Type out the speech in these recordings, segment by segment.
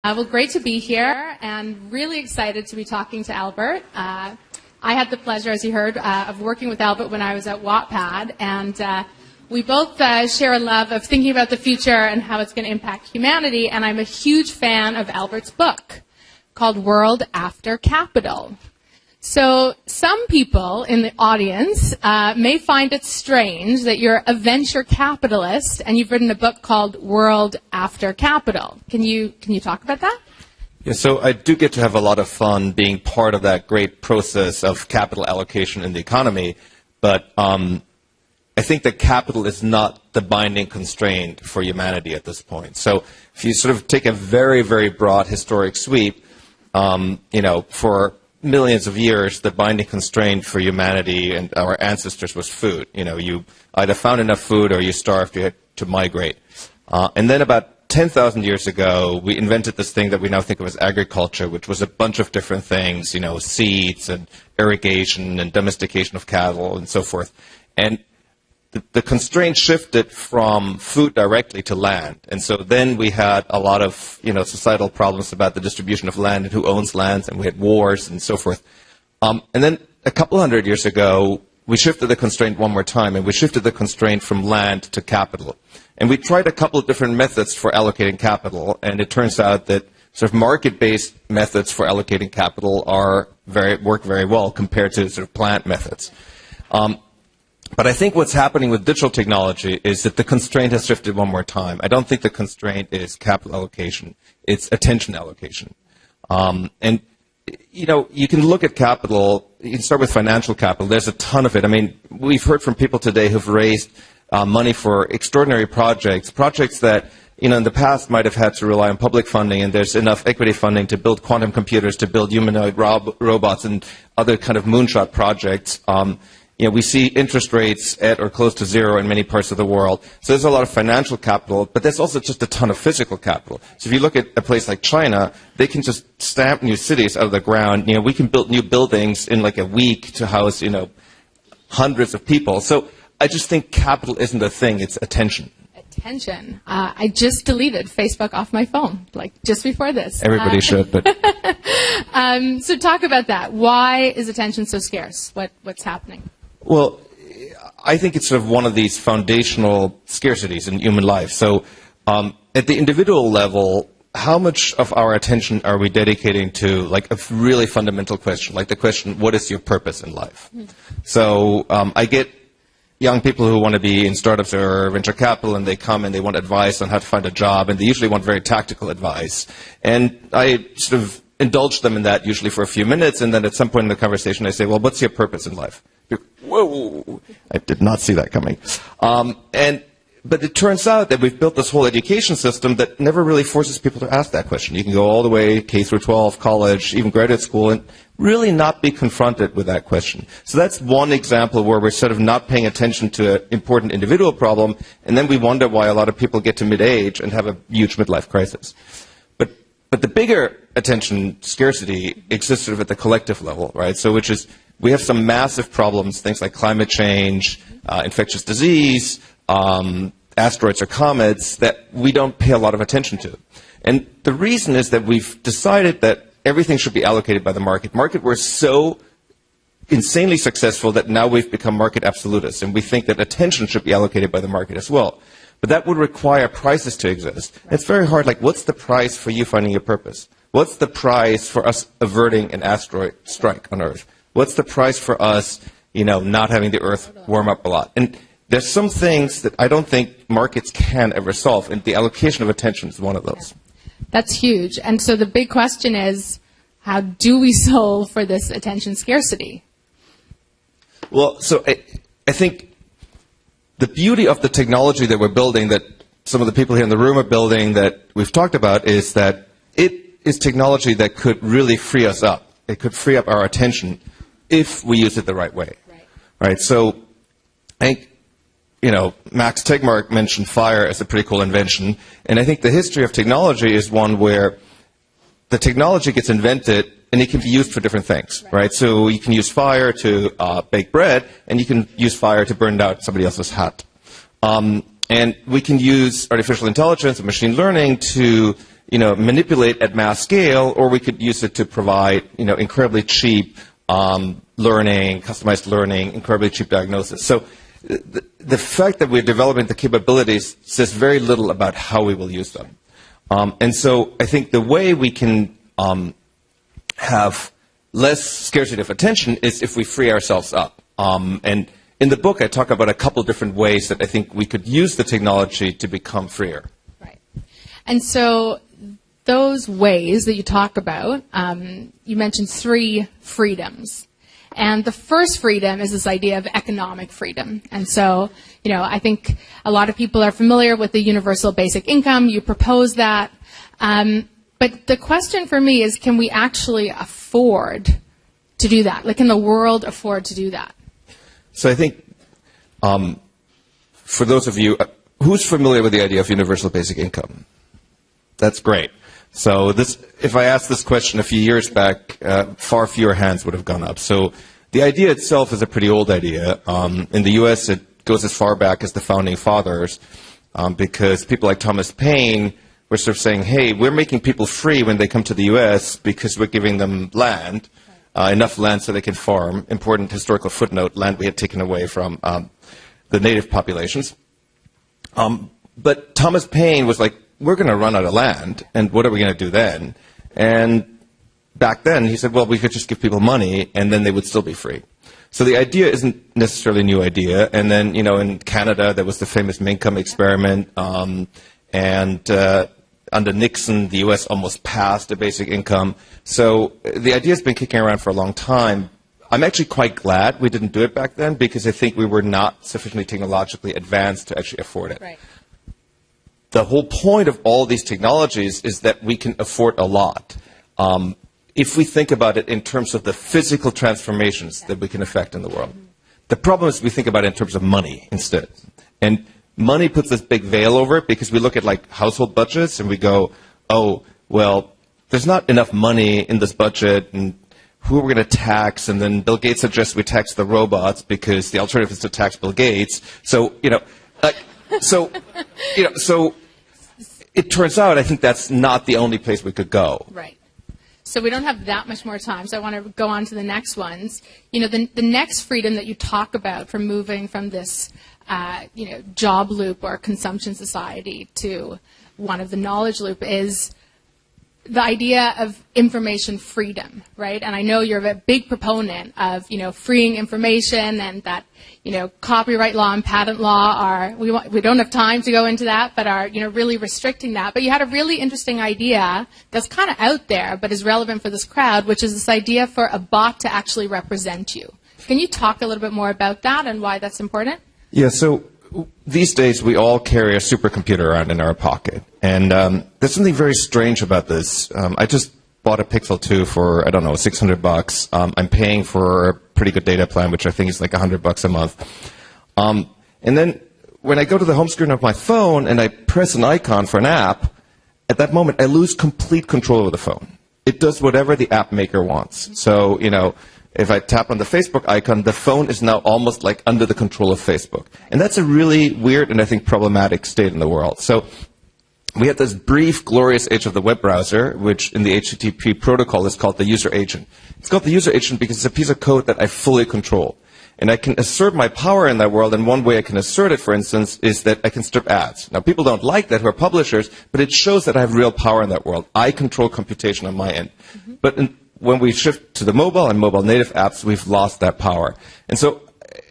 Well, great to be here and really excited to be talking to Albert. I had the pleasure, as you heard, of working with Albert when I was at Wattpad, and we both share a love of thinking about the future and how it's going to impact humanity, and I'm a huge fan of Albert's book called World After Capital. So some people in the audience may find it strange that you're a venture capitalist and you've written a book called World After Capital. Can you talk about that? Yeah, so I do get to have a lot of fun being part of that great process of capital allocation in the economy, but I think that capital is not the binding constraint for humanity at this point. So if you sort of take a very, very broad historic sweep, for millions of years, the binding constraint for humanity and our ancestors was food. You either found enough food or you starved, you had to migrate. And then about 10,000 years ago, we invented this thing that we now think of as agriculture, which was a bunch of different things, seeds and irrigation and domestication of cattle and so forth. And the constraint shifted from food directly to land. And so then we had a lot of, societal problems about the distribution of land and who owns lands, and we had wars and so forth. And then a couple hundred years ago, we shifted the constraint one more time, and we shifted the constraint from land to capital. And we tried a couple of different methods for allocating capital, and it turns out that sort of market-based methods for allocating capital work very well compared to sort of plant methods. But I think what's happening with digital technology is that the constraint has shifted one more time. I don't think the constraint is capital allocation. It's attention allocation. And you can look at capital. You can start with financial capital. There's a ton of it. I mean, we've heard from people today who've raised money for extraordinary projects that, in the past might have had to rely on public funding, and there's enough equity funding to build quantum computers, to build humanoid robots, and other kind of moonshot projects. We see interest rates at or close to zero in many parts of the world. So there's a lot of financial capital, but there's also just a ton of physical capital. So if you look at a place like China, they can just stamp new cities out of the ground. We can build new buildings in like a week to house, hundreds of people. So I just think capital isn't a thing, it's attention. Attention. I just deleted Facebook off my phone, just before this. Everybody should, but... So talk about that. Why is attention so scarce? What's happening? Well, I think it's sort of one of these foundational scarcities in human life. So at the individual level, how much of our attention are we dedicating to a really fundamental question, like the question, what is your purpose in life? Mm-hmm. So I get young people who want to be in startups or venture capital, and they come and they want advice on how to find a job, and they usually want very tactical advice. And I sort of indulge them in that usually for a few minutes, and then at some point in the conversation I say, well, what's your purpose in life? Whoa, I did not see that coming. But it turns out that we've built this whole education system that never really forces people to ask that question. You can go all the way K through 12, college, even graduate school, and really not be confronted with that question. So that's one example where we're sort of not paying attention to an important individual problem, and then we wonder why a lot of people get to mid-age and have a huge midlife crisis. But the bigger attention scarcity exists sort of at the collective level, right? So which is, we have some massive problems, things like climate change, infectious disease, asteroids or comets, that we don't pay a lot of attention to. And the reason is that we've decided that everything should be allocated by the market. We're so insanely successful that now we've become market absolutists, and we think that attention should be allocated by the market as well. But that would require prices to exist. Right. It's very hard. What's the price for you finding your purpose? What's the price for us averting an asteroid strike on Earth? What's the price for us, not having the Earth warm up a lot? And there's some things that I don't think markets can ever solve, and the allocation of attention is one of those. That's huge. And so the big question is, how do we solve for this attention scarcity? Well, so I think the beauty of the technology that we're building, that some of the people here in the room are building, that we've talked about, is that it is technology that could really free us up. It could free up our attention if we use it the right way. Right? So I think, Max Tegmark mentioned fire as a pretty cool invention, and I think the history of technology is one where the technology gets invented and it can be used for different things, right? So you can use fire to bake bread, and you can use fire to burn out somebody else's hat. And we can use artificial intelligence and machine learning to, manipulate at mass scale, or we could use it to provide, incredibly cheap learning, customized learning, incredibly cheap diagnosis. So the fact that we're developing the capabilities says very little about how we will use them. And so I think the way we can have less scarcity of attention is if we free ourselves up. And in the book, I talk about a couple different ways that I think we could use the technology to become freer. Right. And so those ways that you talk about, you mentioned 3 freedoms. And the first freedom is this idea of economic freedom. And so, I think a lot of people are familiar with the universal basic income. You propose that. But the question for me is, can we actually afford to do that? Like, can the world afford to do that? So I think for those of you, who's familiar with the idea of universal basic income? That's great. So if I asked this question a few years back, far fewer hands would have gone up. So the idea itself is a pretty old idea. In the U.S., it goes as far back as the founding fathers, because people like Thomas Paine were sort of saying, hey, we're making people free when they come to the U.S. because we're giving them land, enough land so they can farm. Important historical footnote, land we had taken away from the native populations. But Thomas Paine was like, we're going to run out of land, and what are we going to do then? And back then, he said, well, we could just give people money, and then they would still be free. So the idea isn't necessarily a new idea. And then, in Canada, there was the famous Minkum experiment, and under Nixon, the U.S. almost passed a basic income. So the idea has been kicking around for a long time. I'm actually quite glad we didn't do it back then, because I think we were not sufficiently technologically advanced to actually afford it. Right. The whole point of all these technologies is that we can afford a lot. If we think about it in terms of the physical transformations that we can affect in the world. The problem is we think about it in terms of money instead. And money puts this big veil over it, because we look at like household budgets and we go, oh, well, there's not enough money in this budget, and who are we going to tax? And then Bill Gates suggests we tax the robots because the alternative is to tax Bill Gates. So, so it turns out I think that's not the only place we could go. Right. So we don't have that much more time, so I want to go on to the next ones. The next freedom that you talk about from moving from this, job loop or consumption society to one of the knowledge loop is the idea of information freedom, right? And I know you're a big proponent of, freeing information, and that, copyright law and patent law are, we don't have time to go into that, but are, really restricting that. But you had a really interesting idea that's kind of out there, but is relevant for this crowd, which is this idea for a bot to actually represent you. Can you talk a little bit more about that and why that's important? Yeah, so these days we all carry a supercomputer around in our pocket. And there's something very strange about this. I just bought a Pixel 2 for, I don't know, $600. I'm paying for a pretty good data plan, which I think is like $100 a month. And then when I go to the home screen of my phone and I press an icon for an app, at that moment I lose complete control of the phone. It does whatever the app maker wants. So, if I tap on the Facebook icon, the phone is now almost like under the control of Facebook. And that's a really weird and I think problematic state in the world. So we had this brief, glorious age of the web browser, which in the HTTP protocol is called the user agent. It's called the user agent because it's a piece of code that I fully control. And I can assert my power in that world, and one way I can assert it, for instance, is that I can strip ads. Now, people don't like that who are publishers, but it shows that I have real power in that world. I control computation on my end. Mm-hmm. But when we shift to the mobile and mobile native apps, we've lost that power. And so,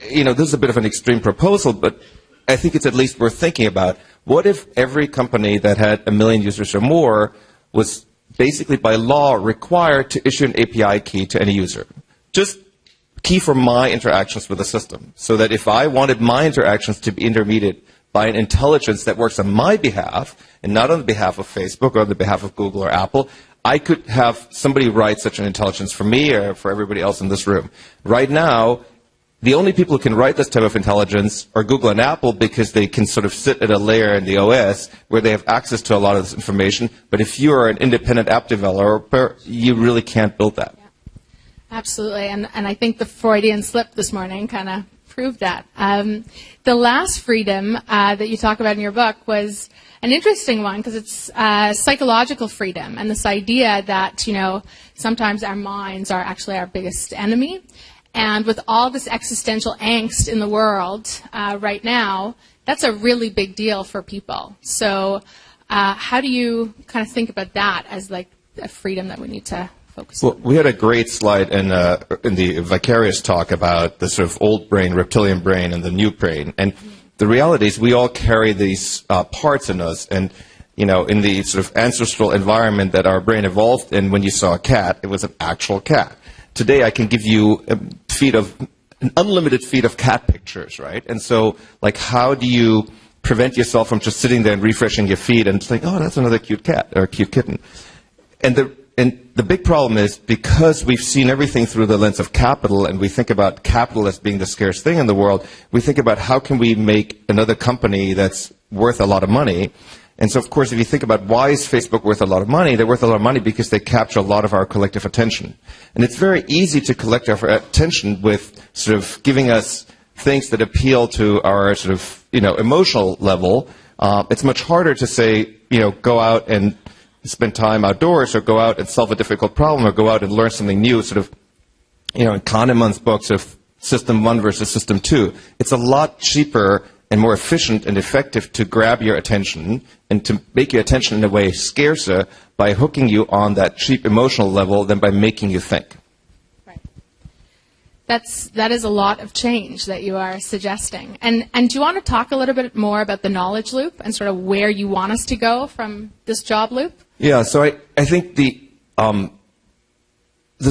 this is a bit of an extreme proposal, but I think it's at least worth thinking about. What if every company that had 1 million users or more was basically by law required to issue an API key to any user? Just key for my interactions with the system, so that if I wanted my interactions to be intermediated by an intelligence that works on my behalf and not on the behalf of Facebook or on the behalf of Google or Apple, I could have somebody write such an intelligence for me or for everybody else in this room. Right now, the only people who can write this type of intelligence are Google and Apple, because they can sort of sit at a layer in the OS where they have access to a lot of this information. But if you are an independent app developer, you really can't build that. Yeah. Absolutely. And I think the Freudian slip this morning kind of prove that. The last freedom that you talk about in your book was an interesting one because it's psychological freedom and this idea that, sometimes our minds are actually our biggest enemy. And with all this existential angst in the world right now, that's a really big deal for people. So how do you kind of think about that as like a freedom that we need to focus on? Well, we had a great slide in the Vicarious talk about the sort of old brain, reptilian brain, and the new brain. And the reality is we all carry these parts in us. And, in the sort of ancestral environment that our brain evolved in, when you saw a cat, it was an actual cat. Today, I can give you an unlimited feed of cat pictures, right? And so, like, how do you prevent yourself from just sitting there and refreshing your feed and think, oh, that's another cute cat or a cute kitten? And the big problem is because we've seen everything through the lens of capital and we think about capital as being the scarce thing in the world, we think about how can we make another company that's worth a lot of money. And so, of course, if you think about why is Facebook worth a lot of money, they're worth a lot of money because they capture a lot of our collective attention. And it's very easy to collect our attention with sort of giving us things that appeal to our sort of, emotional level. It's much harder to say, go out and spend time outdoors or go out and solve a difficult problem or go out and learn something new, sort of, in Kahneman's books of System 1 versus System 2. It's a lot cheaper and more efficient and effective to grab your attention and to make your attention in a way scarcer by hooking you on that cheap emotional level than by making you think. Right. That is a lot of change that you are suggesting. And do you want to talk a little bit more about the knowledge loop and sort of where you want us to go from this job loop? Yeah, so I think this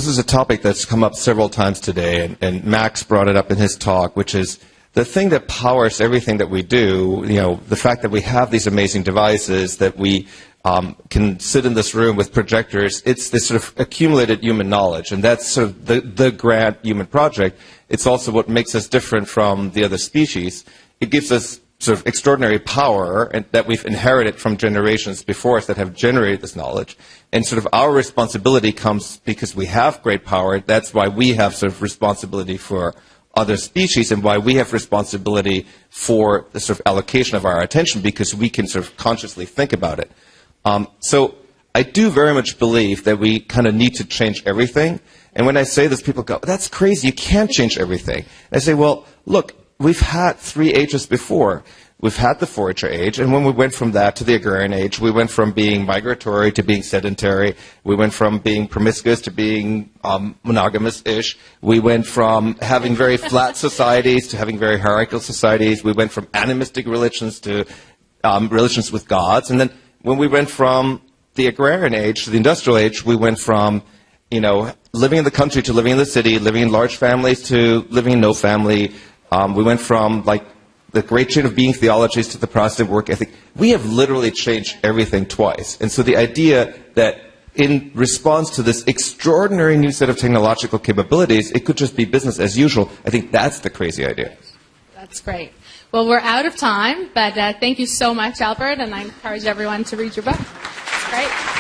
is a topic that's come up several times today, and Max brought it up in his talk, which is the thing that powers everything that we do, the fact that we have these amazing devices, that we can sit in this room with projectors, it's this sort of accumulated human knowledge, and that's sort of the grand human project. It's also what makes us different from the other species. It gives us sort of extraordinary power and that we've inherited from generations before us that have generated this knowledge. And sort of our responsibility comes because we have great power. That's why we have sort of responsibility for other species and why we have responsibility for the sort of allocation of our attention, because we can sort of consciously think about it. So I do very much believe that we kind of need to change everything. And when I say this, people go, that's crazy, you can't change everything. And I say, well, look, we've had 3 ages before. We've had the forager age, and when we went from that to the agrarian age, we went from being migratory to being sedentary. We went from being promiscuous to being monogamous-ish. We went from having very flat societies to having very hierarchical societies. We went from animistic religions to religions with gods. And then when we went from the agrarian age to the industrial age, we went from, living in the country to living in the city, living in large families to living in no family. We went from, the great chain of being theologies to the Protestant work ethic. We have literally changed everything twice. And so the idea that in response to this extraordinary new set of technological capabilities, it could just be business as usual, I think that's the crazy idea. That's great. Well, we're out of time, but thank you so much, Albert, and I encourage everyone to read your book. It's great.